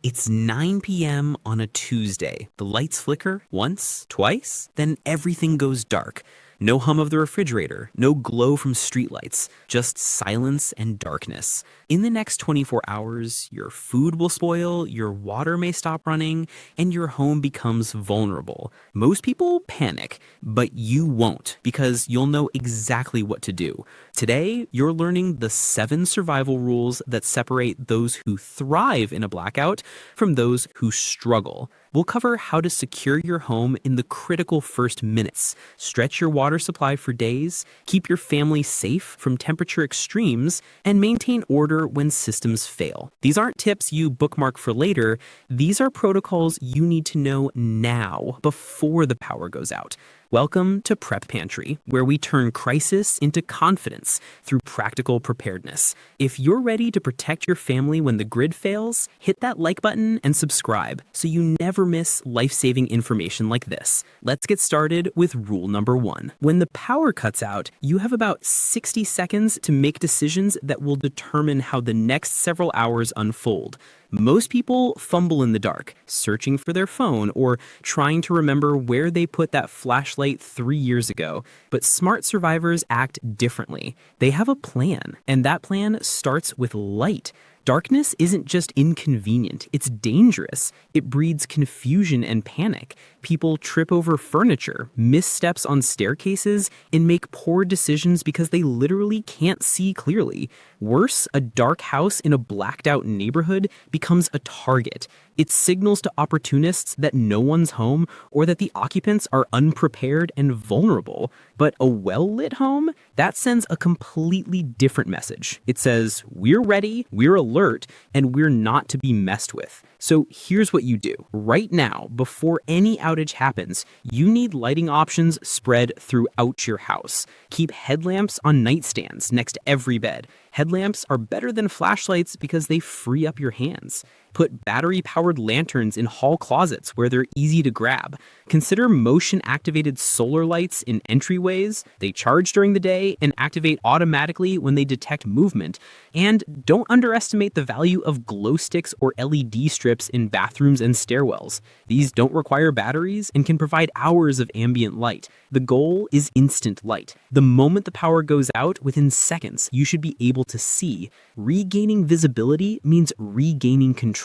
It's 9 p.m. on a Tuesday. The lights flicker once, twice, then everything goes dark. No hum of the refrigerator, no glow from streetlights, just silence and darkness. In the next 24 hours, your food will spoil, your water may stop running, and your home becomes vulnerable. Most people panic, but you won't, because you'll know exactly what to do. Today, you're learning the 7 survival rules that separate those who thrive in a blackout from those who struggle. We'll cover how to secure your home in the critical first minutes, stretch your water supply for days, keep your family safe from temperature extremes, and maintain order when systems fail. These aren't tips you bookmark for later. These are protocols you need to know now, before the power goes out. Welcome to Prep Pantry, where we turn crisis into confidence through practical preparedness. If you're ready to protect your family when the grid fails, hit that like button and subscribe so you never miss life-saving information like this. Let's get started with rule number 1. When the power cuts out, you have about 60 seconds to make decisions that will determine how the next several hours unfold. Most people fumble in the dark, searching for their phone or trying to remember where they put that flashlight 3 years ago. But smart survivors act differently. They have a plan, and that plan starts with light. Darkness isn't just inconvenient, it's dangerous. It breeds confusion and panic. People trip over furniture, miss steps on staircases, and make poor decisions because they literally can't see clearly. Worse, a dark house in a blacked out neighborhood becomes a target. It signals to opportunists that no one's home or that the occupants are unprepared and vulnerable. But a well-lit home, that sends a completely different message. It says, we're ready, we're alert, and we're not to be messed with. So here's what you do. Right now, before any outage happens, you need lighting options spread throughout your house. Keep headlamps on nightstands next to every bed. Headlamps are better than flashlights because they free up your hands. Put battery-powered lanterns in hall closets where they're easy to grab. Consider motion-activated solar lights in entryways. They charge during the day and activate automatically when they detect movement. And don't underestimate the value of glow sticks or LED strips in bathrooms and stairwells. These don't require batteries and can provide hours of ambient light. The goal is instant light. The moment the power goes out, within seconds, you should be able to see. Regaining visibility means regaining control.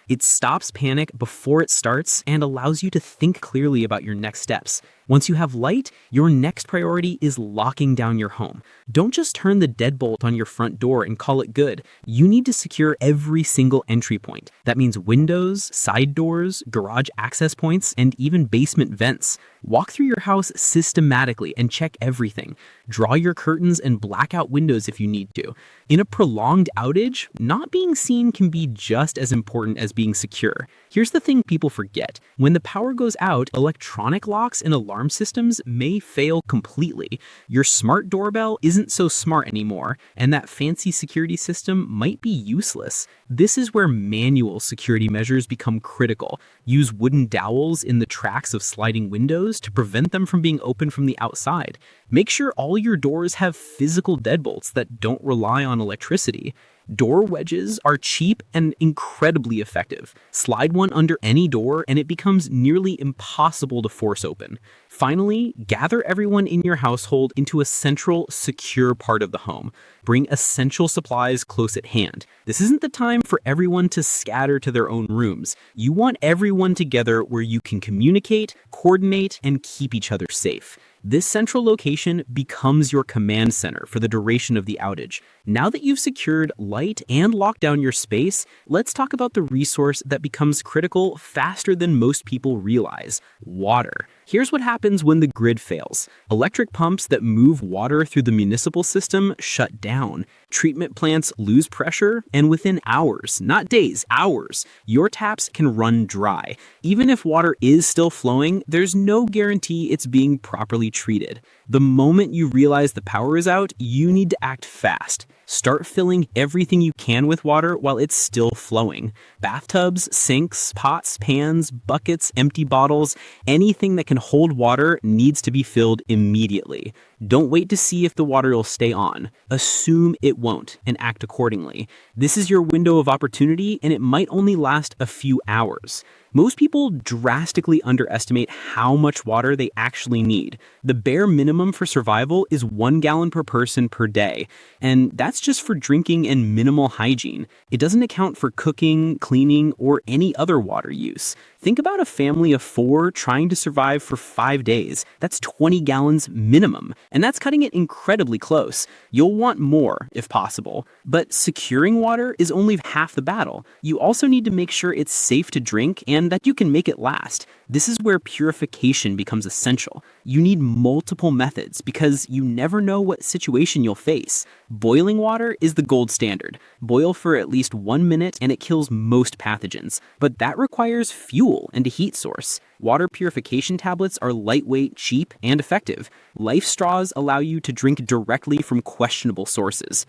It stops panic before it starts and allows you to think clearly about your next steps. Once you have light, your next priority is locking down your home. Don't just turn the deadbolt on your front door and call it good. You need to secure every single entry point. That means windows, side doors, garage access points, and even basement vents. Walk through your house systematically and check everything. Draw your curtains and black out windows if you need to. In a prolonged outage, not being seen can be just as important as being secure. Here's the thing people forget. When the power goes out, electronic locks and alarm systems may fail completely. Your smart doorbell isn't so smart anymore, and that fancy security system might be useless. This is where manual security measures become critical. Use wooden dowels in the tracks of sliding windows to prevent them from being opened from the outside. Make sure all your doors have physical deadbolts that don't rely on electricity. Door wedges are cheap and incredibly effective. Slide one under any door and it becomes nearly impossible to force open. Finally, gather everyone in your household into a central, secure part of the home. Bring essential supplies close at hand. This isn't the time for everyone to scatter to their own rooms. You want everyone together where you can communicate, coordinate, and keep each other safe. This central location becomes your command center for the duration of the outage. Now that you've secured light and locked down your space, let's talk about the resource that becomes critical faster than most people realize: water. Here's what happens when the grid fails. Electric pumps that move water through the municipal system shut down. Treatment plants lose pressure, and within hours, not days, hours, your taps can run dry. Even if water is still flowing, there's no guarantee it's being properly treated. The moment you realize the power is out, you need to act fast. Start filling everything you can with water while it's still flowing. Bathtubs, sinks, pots, pans, buckets, empty bottles, anything that can hold water needs to be filled immediately. Don't wait to see if the water will stay on. Assume it won't and act accordingly. This is your window of opportunity, and it might only last a few hours. Most people drastically underestimate how much water they actually need. The bare minimum for survival is 1 gallon per person per day, and that's just for drinking and minimal hygiene. It doesn't account for cooking, cleaning, or any other water use. Think about a family of 4 trying to survive for 5 days. That's 20 gallons minimum, and that's cutting it incredibly close. You'll want more, if possible. But securing water is only half the battle. You also need to make sure it's safe to drink and that you can make it last. This is where purification becomes essential. You need multiple methods because you never know what situation you'll face. Boiling water is the gold standard. Boil for at least 1 minute and it kills most pathogens, but that requires fuel and a heat source. Water purification tablets are lightweight, cheap, and effective. Life straws allow you to drink directly from questionable sources.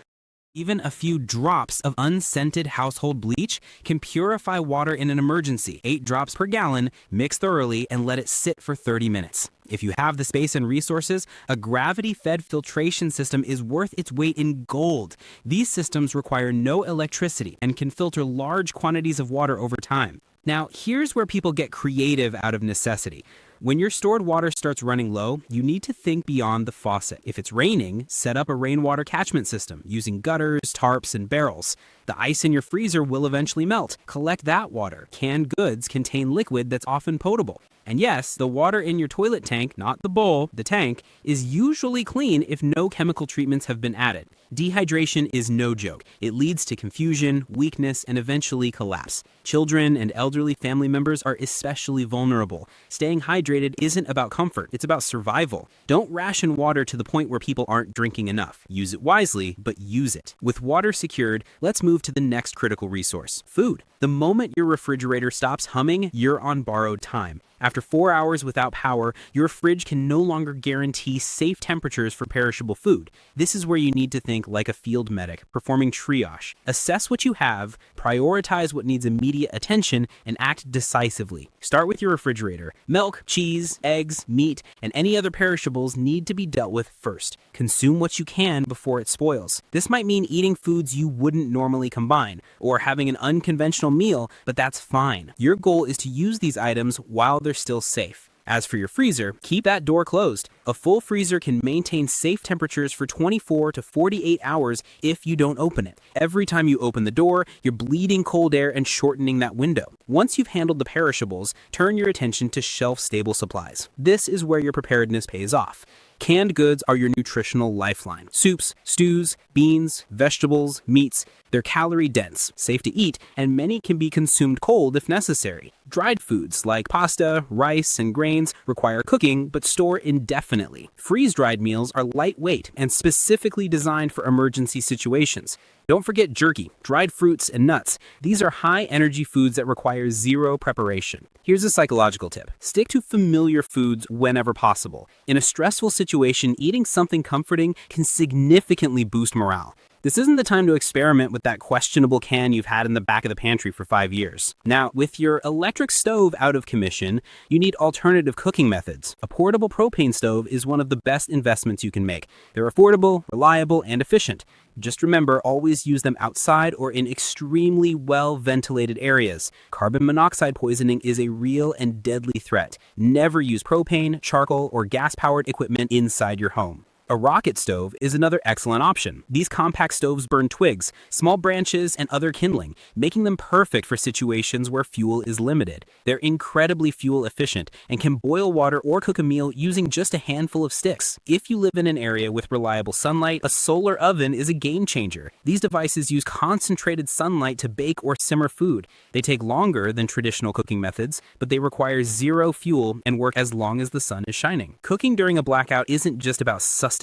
Even a few drops of unscented household bleach can purify water in an emergency. 8 drops per gallon, mix thoroughly, and let it sit for 30 minutes. If you have the space and resources, a gravity-fed filtration system is worth its weight in gold. These systems require no electricity and can filter large quantities of water over time. Now, here's where people get creative out of necessity. When your stored water starts running low, you need to think beyond the faucet. If it's raining, set up a rainwater catchment system using gutters, tarps, and barrels. The ice in your freezer will eventually melt. Collect that water. Canned goods contain liquid that's often potable. And yes, the water in your toilet tank, not the bowl, the tank, is usually clean if no chemical treatments have been added. Dehydration is no joke. It leads to confusion, weakness, and eventually collapse. Children and elderly family members are especially vulnerable. Staying hydrated isn't about comfort, it's about survival. Don't ration water to the point where people aren't drinking enough. Use it wisely, but use it. With water secured, let's move to the next critical resource: food. The moment your refrigerator stops humming, you're on borrowed time. After 4 hours without power, your fridge can no longer guarantee safe temperatures for perishable food. This is where you need to think like a field medic, performing triage. Assess what you have, prioritize what needs immediate attention, and act decisively. Start with your refrigerator. Milk, cheese, eggs, meat, and any other perishables need to be dealt with first. Consume what you can before it spoils. This might mean eating foods you wouldn't normally combine, or having an unconventional meal, but that's fine. Your goal is to use these items while they're still safe. As for your freezer, keep that door closed. A full freezer can maintain safe temperatures for 24 to 48 hours if you don't open it. Every time you open the door, you're bleeding cold air and shortening that window. Once you've handled the perishables, turn your attention to shelf-stable supplies. This is where your preparedness pays off. Canned goods are your nutritional lifeline. Soups, stews, beans, vegetables, meats, they're calorie dense, safe to eat, and many can be consumed cold if necessary. Dried foods like pasta, rice, and grains require cooking but store indefinitely. Freeze-dried meals are lightweight and specifically designed for emergency situations. Don't forget jerky, dried fruits, and nuts. These are high-energy foods that require zero preparation. Here's a psychological tip. Stick to familiar foods whenever possible. In a stressful situation, eating something comforting can significantly boost morale. This isn't the time to experiment with that questionable can you've had in the back of the pantry for 5 years. Now, with your electric stove out of commission, you need alternative cooking methods. A portable propane stove is one of the best investments you can make. They're affordable, reliable, and efficient. Just remember, always use them outside or in extremely well-ventilated areas. Carbon monoxide poisoning is a real and deadly threat. Never use propane, charcoal, or gas-powered equipment inside your home. A rocket stove is another excellent option. These compact stoves burn twigs, small branches, and other kindling, making them perfect for situations where fuel is limited. They're incredibly fuel efficient and can boil water or cook a meal using just a handful of sticks. If you live in an area with reliable sunlight, a solar oven is a game changer. These devices use concentrated sunlight to bake or simmer food. They take longer than traditional cooking methods, but they require zero fuel and work as long as the sun is shining. Cooking during a blackout isn't just about sustenance.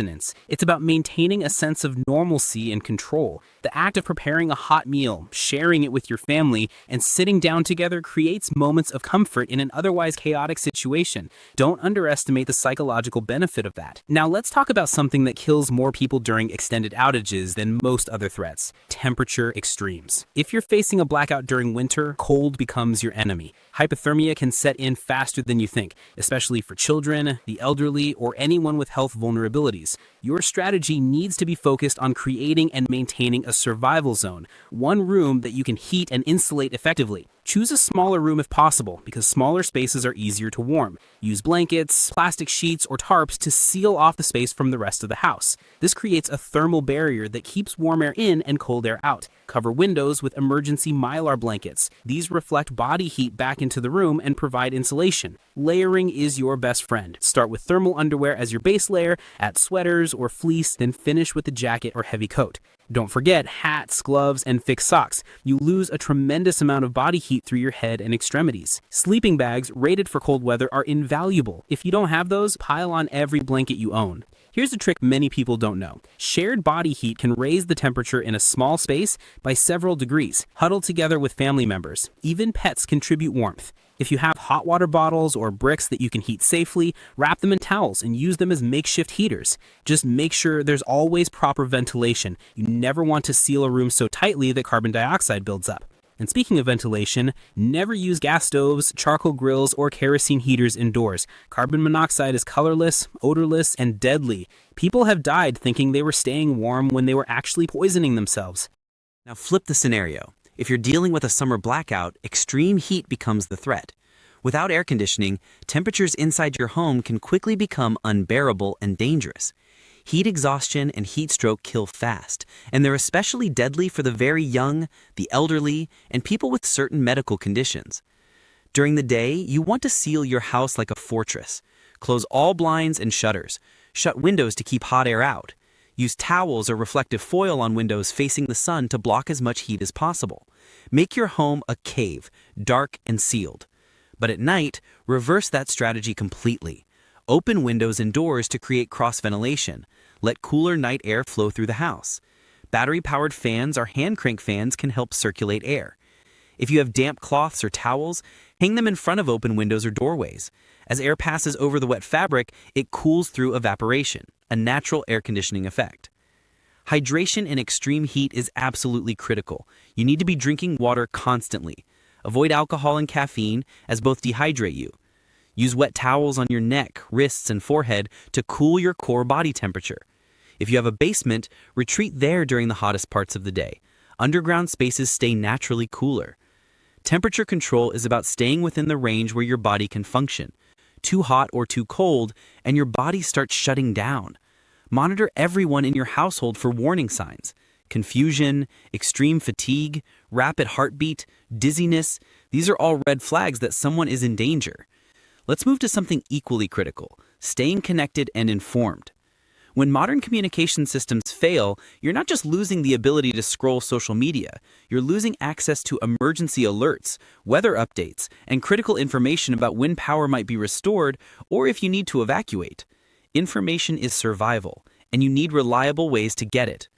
It's about maintaining a sense of normalcy and control. The act of preparing a hot meal, sharing it with your family, and sitting down together creates moments of comfort in an otherwise chaotic situation. Don't underestimate the psychological benefit of that. Now let's talk about something that kills more people during extended outages than most other threats: temperature extremes. If you're facing a blackout during winter, cold becomes your enemy. Hypothermia can set in faster than you think, especially for children, the elderly, or anyone with health vulnerabilities. emergencies. Your strategy needs to be focused on creating and maintaining a survival zone, one room that you can heat and insulate effectively. Choose a smaller room if possible, because smaller spaces are easier to warm. Use blankets, plastic sheets, or tarps to seal off the space from the rest of the house. This creates a thermal barrier that keeps warm air in and cold air out. Cover windows with emergency mylar blankets. These reflect body heat back into the room and provide insulation. Layering is your best friend. Start with thermal underwear as your base layer, add sweaters or fleece, then finish with a jacket or heavy coat. Don't forget hats, gloves, and thick socks. You lose a tremendous amount of body heat through your head and extremities. Sleeping bags rated for cold weather are invaluable. If you don't have those, pile on every blanket you own. Here's a trick many people don't know. Shared body heat can raise the temperature in a small space by several degrees. Huddle together with family members. Even pets contribute warmth. If you have hot water bottles or bricks that you can heat safely, wrap them in towels and use them as makeshift heaters. Just make sure there's always proper ventilation. You never want to seal a room so tightly that carbon dioxide builds up. And speaking of ventilation, never use gas stoves, charcoal grills, or kerosene heaters indoors. Carbon monoxide is colorless, odorless, and deadly. People have died thinking they were staying warm when they were actually poisoning themselves. Now flip the scenario. If you're dealing with a summer blackout, extreme heat becomes the threat. Without air conditioning, temperatures inside your home can quickly become unbearable and dangerous. Heat exhaustion and heat stroke kill fast, and they're especially deadly for the very young, the elderly, and people with certain medical conditions. During the day, you want to seal your house like a fortress. Close all blinds and shutters. Shut windows to keep hot air out. Use towels or reflective foil on windows facing the sun to block as much heat as possible. Make your home a cave, dark and sealed. But at night, reverse that strategy completely. Open windows and doors to create cross-ventilation. Let cooler night air flow through the house. Battery-powered fans or hand crank fans can help circulate air. If you have damp cloths or towels, hang them in front of open windows or doorways. As air passes over the wet fabric, it cools through evaporation, a natural air conditioning effect. Hydration in extreme heat is absolutely critical. You need to be drinking water constantly. Avoid alcohol and caffeine, as both dehydrate you. Use wet towels on your neck, wrists, and forehead to cool your core body temperature. If you have a basement, retreat there during the hottest parts of the day. Underground spaces stay naturally cooler. Temperature control is about staying within the range where your body can function. Too hot or too cold, and your body starts shutting down. Monitor everyone in your household for warning signs. Confusion, extreme fatigue, rapid heartbeat, dizziness, these are all red flags that someone is in danger. Let's move to something equally critical, staying connected and informed. When modern communication systems fail, you're not just losing the ability to scroll social media, you're losing access to emergency alerts, weather updates, and critical information about when power might be restored or if you need to evacuate. Information is survival, and you need reliable ways to get it.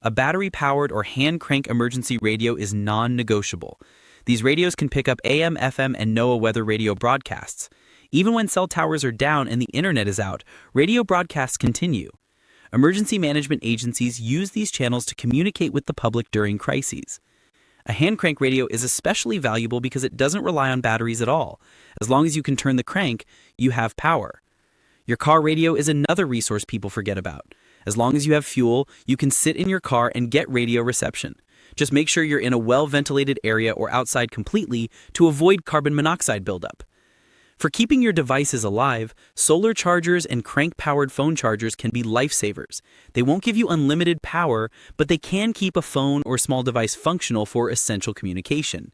A battery-powered or hand-crank emergency radio is non-negotiable. These radios can pick up AM, FM, and NOAA weather radio broadcasts. Even when cell towers are down and the internet is out, radio broadcasts continue. Emergency management agencies use these channels to communicate with the public during crises. A hand crank radio is especially valuable because it doesn't rely on batteries at all. As long as you can turn the crank, you have power. Your car radio is another resource people forget about. As long as you have fuel, you can sit in your car and get radio reception. Just make sure you're in a well-ventilated area or outside completely to avoid carbon monoxide buildup. For keeping your devices alive, solar chargers and crank-powered phone chargers can be lifesavers. They won't give you unlimited power, but they can keep a phone or small device functional for essential communication.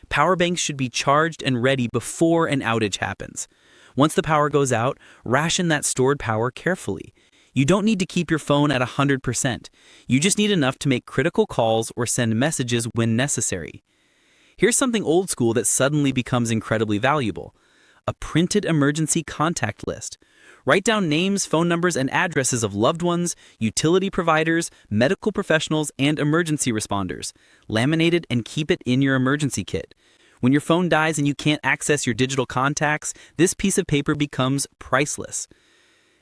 Power banks should be charged and ready before an outage happens. Once the power goes out, ration that stored power carefully. You don't need to keep your phone at 100%. You just need enough to make critical calls or send messages when necessary. Here's something old school that suddenly becomes incredibly valuable. A printed emergency contact list. Write down names, phone numbers, and addresses of loved ones, utility providers, medical professionals, and emergency responders. Laminate it and keep it in your emergency kit. When your phone dies and you can't access your digital contacts, this piece of paper becomes priceless.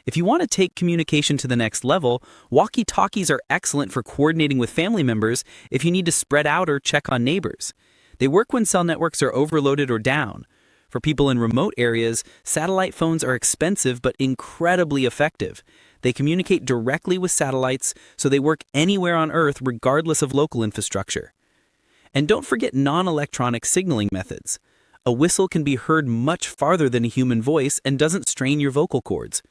If you want to take communication to the next level, walkie-talkies are excellent for coordinating with family members if you need to spread out or check on neighbors. They work when cell networks are overloaded or down. For people in remote areas, satellite phones are expensive but incredibly effective. They communicate directly with satellites, so they work anywhere on Earth regardless of local infrastructure. And don't forget non-electronic signaling methods. A whistle can be heard much farther than a human voice and doesn't strain your vocal cords.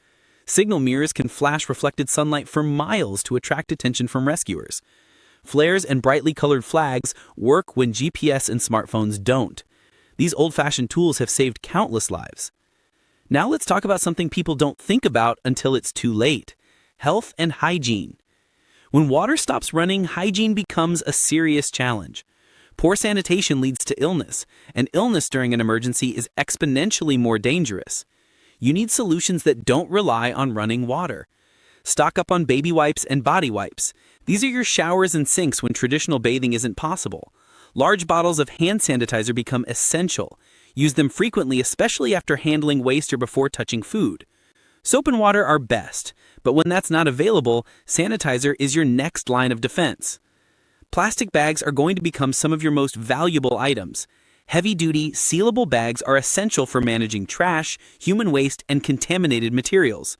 Signal mirrors can flash reflected sunlight for miles to attract attention from rescuers. Flares and brightly colored flags work when GPS and smartphones don't. These old-fashioned tools have saved countless lives. Now let's talk about something people don't think about until it's too late: health and hygiene. When water stops running, hygiene becomes a serious challenge. Poor sanitation leads to illness, and illness during an emergency is exponentially more dangerous. You need solutions that don't rely on running water. Stock up on baby wipes and body wipes. These are your showers and sinks when traditional bathing isn't possible. Large bottles of hand sanitizer become essential. Use them frequently, especially after handling waste or before touching food. Soap and water are best, but when that's not available, sanitizer is your next line of defense. Plastic bags are going to become some of your most valuable items. Heavy-duty, sealable bags are essential for managing trash, human waste, and contaminated materials.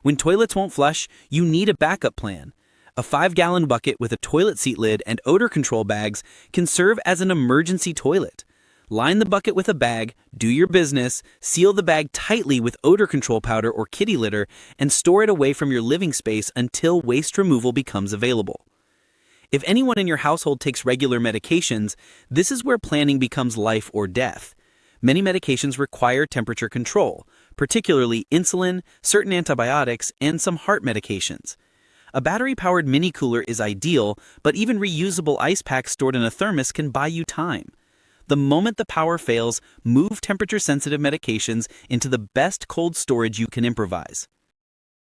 When toilets won't flush, you need a backup plan. A 5-gallon bucket with a toilet seat lid and odor control bags can serve as an emergency toilet. Line the bucket with a bag, do your business, seal the bag tightly with odor control powder or kitty litter, and store it away from your living space until waste removal becomes available. If anyone in your household takes regular medications, this is where planning becomes life or death. Many medications require temperature control, particularly insulin, certain antibiotics, and some heart medications. A battery-powered mini cooler is ideal, but even reusable ice packs stored in a thermos can buy you time. The moment the power fails, move temperature-sensitive medications into the best cold storage you can improvise.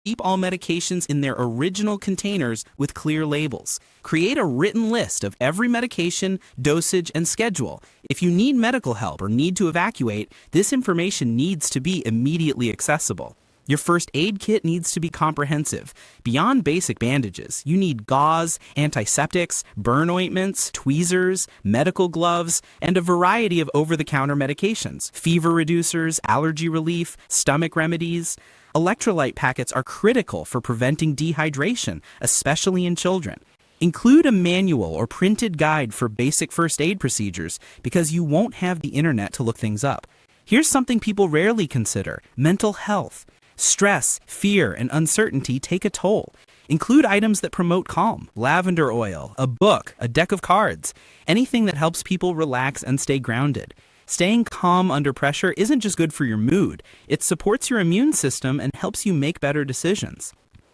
Keep all medications in their original containers with clear labels. Create a written list of every medication, dosage, and schedule. If you need medical help or need to evacuate, this information needs to be immediately accessible. Your first aid kit needs to be comprehensive. Beyond basic bandages, you need gauze, antiseptics, burn ointments, tweezers, medical gloves, and a variety of over-the-counter medications, fever reducers, allergy relief, stomach remedies. Electrolyte packets are critical for preventing dehydration, especially in children. Include a manual or printed guide for basic first aid procedures because you won't have the internet to look things up. Here's something people rarely consider: mental health. Stress, fear, and uncertainty take a toll. Include items that promote calm: lavender oil, a book, a deck of cards, anything that helps people relax and stay grounded. Staying calm under pressure isn't just good for your mood, it supports your immune system and helps you make better decisions.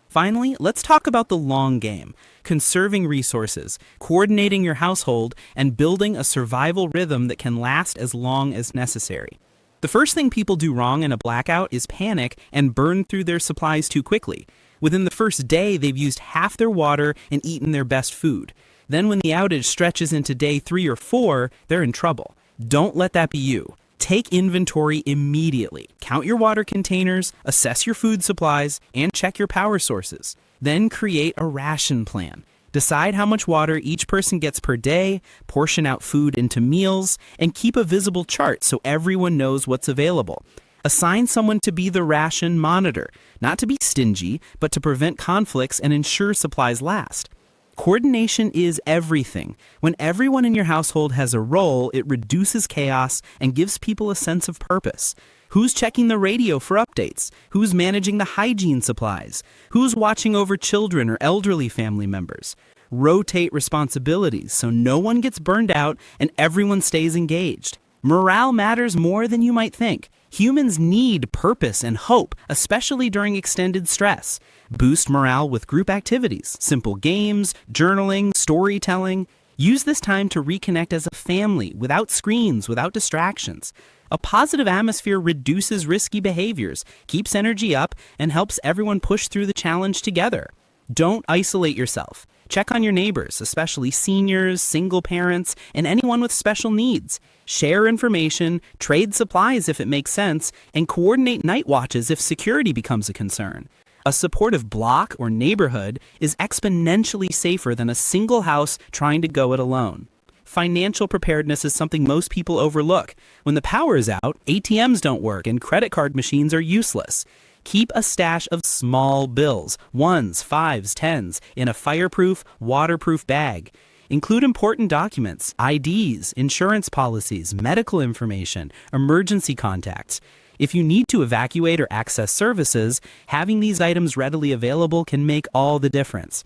Finally, let's talk about the long game: conserving resources, coordinating your household, and building a survival rhythm that can last as long as necessary. The first thing people do wrong in a blackout is panic and burn through their supplies too quickly. Within the first day, they've used half their water and eaten their best food. Then when the outage stretches into day 3 or 4, they're in trouble. Don't let that be you. Take inventory immediately. Count your water containers, assess your food supplies, and check your power sources. Then create a ration plan. Decide how much water each person gets per day, portion out food into meals, and keep a visible chart so everyone knows what's available. Assign someone to be the ration monitor, not to be stingy, but to prevent conflicts and ensure supplies last. Coordination is everything. When everyone in your household has a role, it reduces chaos and gives people a sense of purpose. Who's checking the radio for updates? Who's managing the hygiene supplies? Who's watching over children or elderly family members? Rotate responsibilities so no one gets burned out and everyone stays engaged. Morale matters more than you might think. Humans need purpose and hope, especially during extended stress. Boost morale with group activities, simple games, journaling, storytelling. Use this time to reconnect as a family, without screens, without distractions. A positive atmosphere reduces risky behaviors, keeps energy up, and helps everyone push through the challenge together. Don't isolate yourself. Check on your neighbors, especially seniors, single parents, and anyone with special needs. Share information, trade supplies if it makes sense, and coordinate night watches if security becomes a concern. A supportive block or neighborhood is exponentially safer than a single house trying to go it alone. Financial preparedness is something most people overlook. When the power is out, ATMs don't work and credit card machines are useless. Keep a stash of small bills, ones, fives, tens, in a fireproof, waterproof bag. Include important documents, IDs, insurance policies, medical information, emergency contacts. If you need to evacuate or access services, having these items readily available can make all the difference.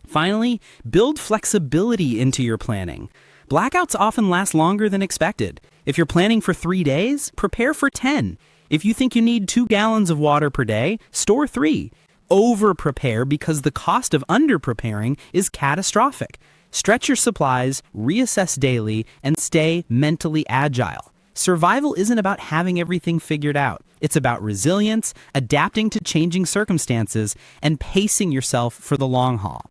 Finally, build flexibility into your planning. Blackouts often last longer than expected. If you're planning for 3 days, prepare for 10. If you think you need 2 gallons of water per day, store 3. Over-prepare because the cost of under-preparing is catastrophic. Stretch your supplies, reassess daily, and stay mentally agile. Survival isn't about having everything figured out. It's about resilience, adapting to changing circumstances, and pacing yourself for the long haul.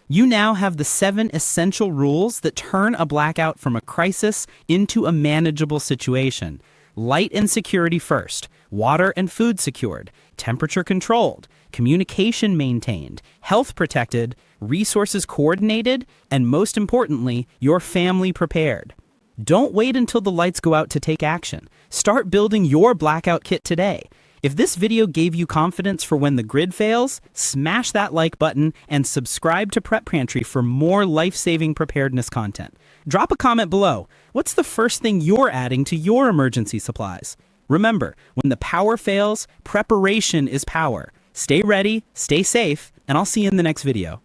You now have the 7 essential rules that turn a blackout from a crisis into a manageable situation. Light and security first, water and food secured, temperature controlled, communication maintained, health protected, resources coordinated, and most importantly, your family prepared. Don't wait until the lights go out to take action. Start building your blackout kit today. If this video gave you confidence for when the grid fails, smash that like button and subscribe to Prep Pantry for more life-saving preparedness content. Drop a comment below. What's the first thing you're adding to your emergency supplies? Remember, when the power fails, preparation is power. Stay ready, stay safe, and I'll see you in the next video.